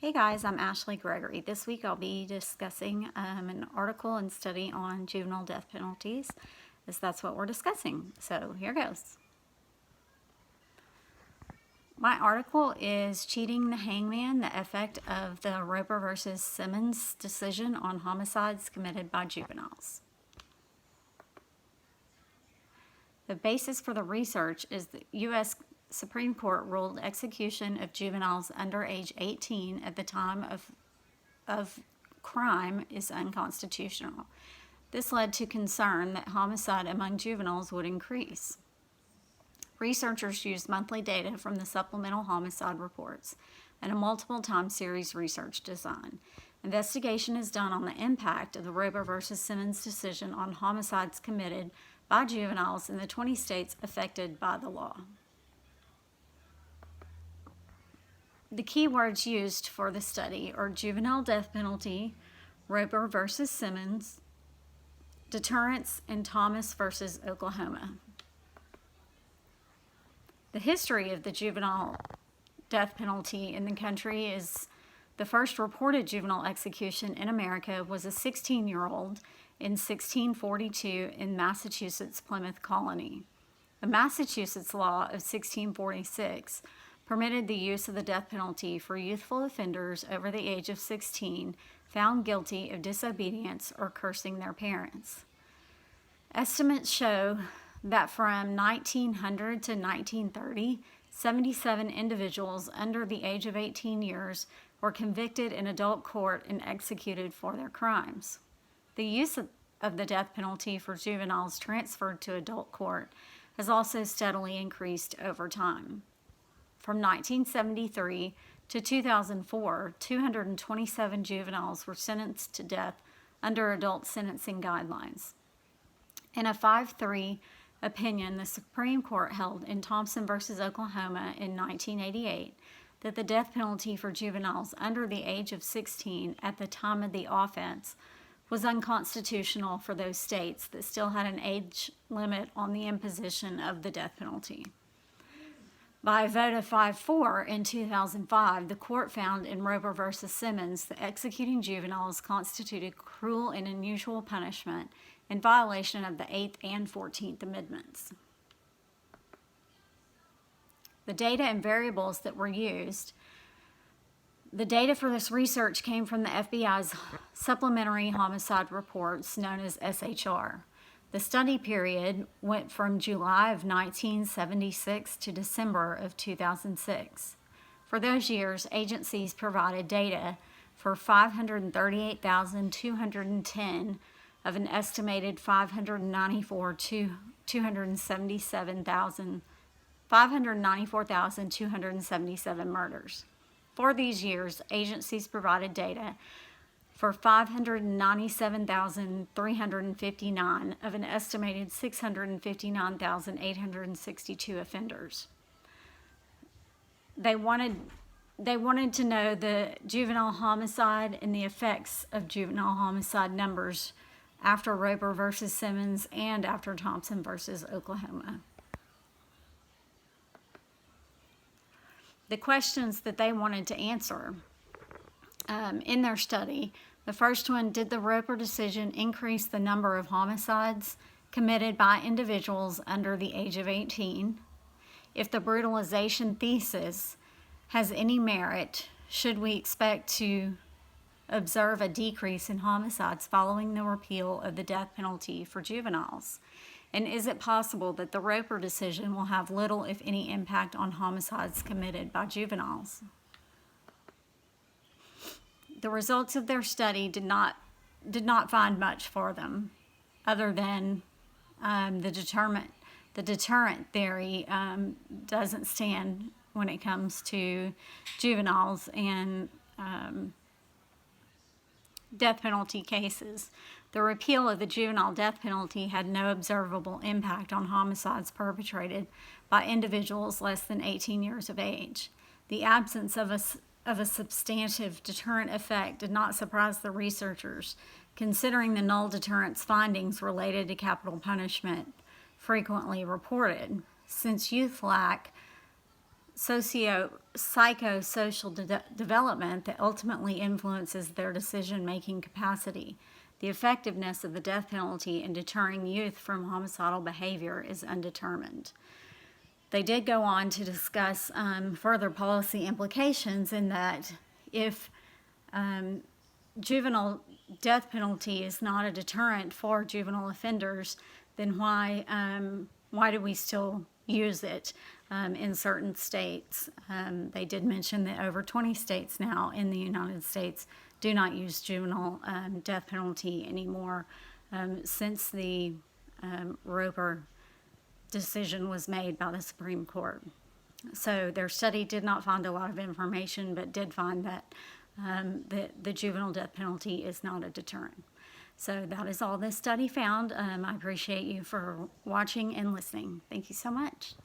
Hey guys, I'm Ashley Gregory. This week I'll be discussing an article and study on juvenile death penalties, as that's what we're discussing. So here goes. My article is Cheating the Hangman, the Effect of the Roper versus Simmons Decision on Homicides Committed by Juveniles. The basis for the research is the U.S. Supreme Court ruled execution of juveniles under age 18 at the time of crime is unconstitutional. This led to concern that homicide among juveniles would increase. Researchers used monthly data from the supplemental homicide reports and a multiple time series research design. Investigation is done on the impact of the Roper versus Simmons decision on homicides committed by juveniles in the 20 states affected by the law. The key words used for the study are juvenile death penalty, Roper versus Simmons, deterrence, and Thomas versus Oklahoma. The history of the juvenile death penalty in the country is the first reported juvenile execution in America was a 16-year-old in 1642 in Massachusetts Plymouth Colony. The Massachusetts law of 1646 permitted the use of the death penalty for youthful offenders over the age of 16 found guilty of disobedience or cursing their parents. Estimates show that from 1900 to 1930, 77 individuals under the age of 18 years were convicted in adult court and executed for their crimes. The use of the death penalty for juveniles transferred to adult court has also steadily increased over time. From 1973 to 2004, 227 juveniles were sentenced to death under adult sentencing guidelines. In a 5-3 opinion, the Supreme Court held in Thompson v. Oklahoma in 1988 that the death penalty for juveniles under the age of 16 at the time of the offense was unconstitutional for those states that still had an age limit on the imposition of the death penalty. By a vote of 5-4 in 2005, the court found in Roper v. Simmons that executing juveniles constituted cruel and unusual punishment in violation of the 8th and 14th Amendments. The data and variables that were used. The data for this research came from the FBI's supplementary homicide reports known as SHR. The study period went from July of 1976 to December of 2006. For those years, agencies provided data for 538,210 of an estimated 594,277 murders. For these years, agencies provided data for 597,359 of an estimated 659,862 offenders. They wanted to know the juvenile homicide and the effects of juvenile homicide numbers after Roper versus Simmons and after Thompson versus Oklahoma. The questions that they wanted to answer in their study, the first one, did the Roper decision increase the number of homicides committed by individuals under the age of 18? If the brutalization thesis has any merit, should we expect to observe a decrease in homicides following the repeal of the death penalty for juveniles? And is it possible that the Roper decision will have little, if any, impact on homicides committed by juveniles? The results of their study did not find much for them, other than the deterrent theory doesn't stand when it comes to juveniles and death penalty cases. The repeal of the juvenile death penalty had no observable impact on homicides perpetrated by individuals less than 18 years of age. The absence of a substantive deterrent effect did not surprise the researchers, considering the null deterrence findings related to capital punishment frequently reported. Since youth lack psychosocial development that ultimately influences their decision-making capacity. The effectiveness of the death penalty in deterring youth from homicidal behavior is undetermined. They did go on to discuss further policy implications in that if juvenile death penalty is not a deterrent for juvenile offenders, then why do we still use it in certain states? They did mention that over 20 states now in the United States do not use juvenile death penalty anymore since the Roper decision was made by the Supreme Court. So their study did not find a lot of information, but did find that the juvenile death penalty is not a deterrent. So that is all this study found. I appreciate you for watching and listening. Thank you so much.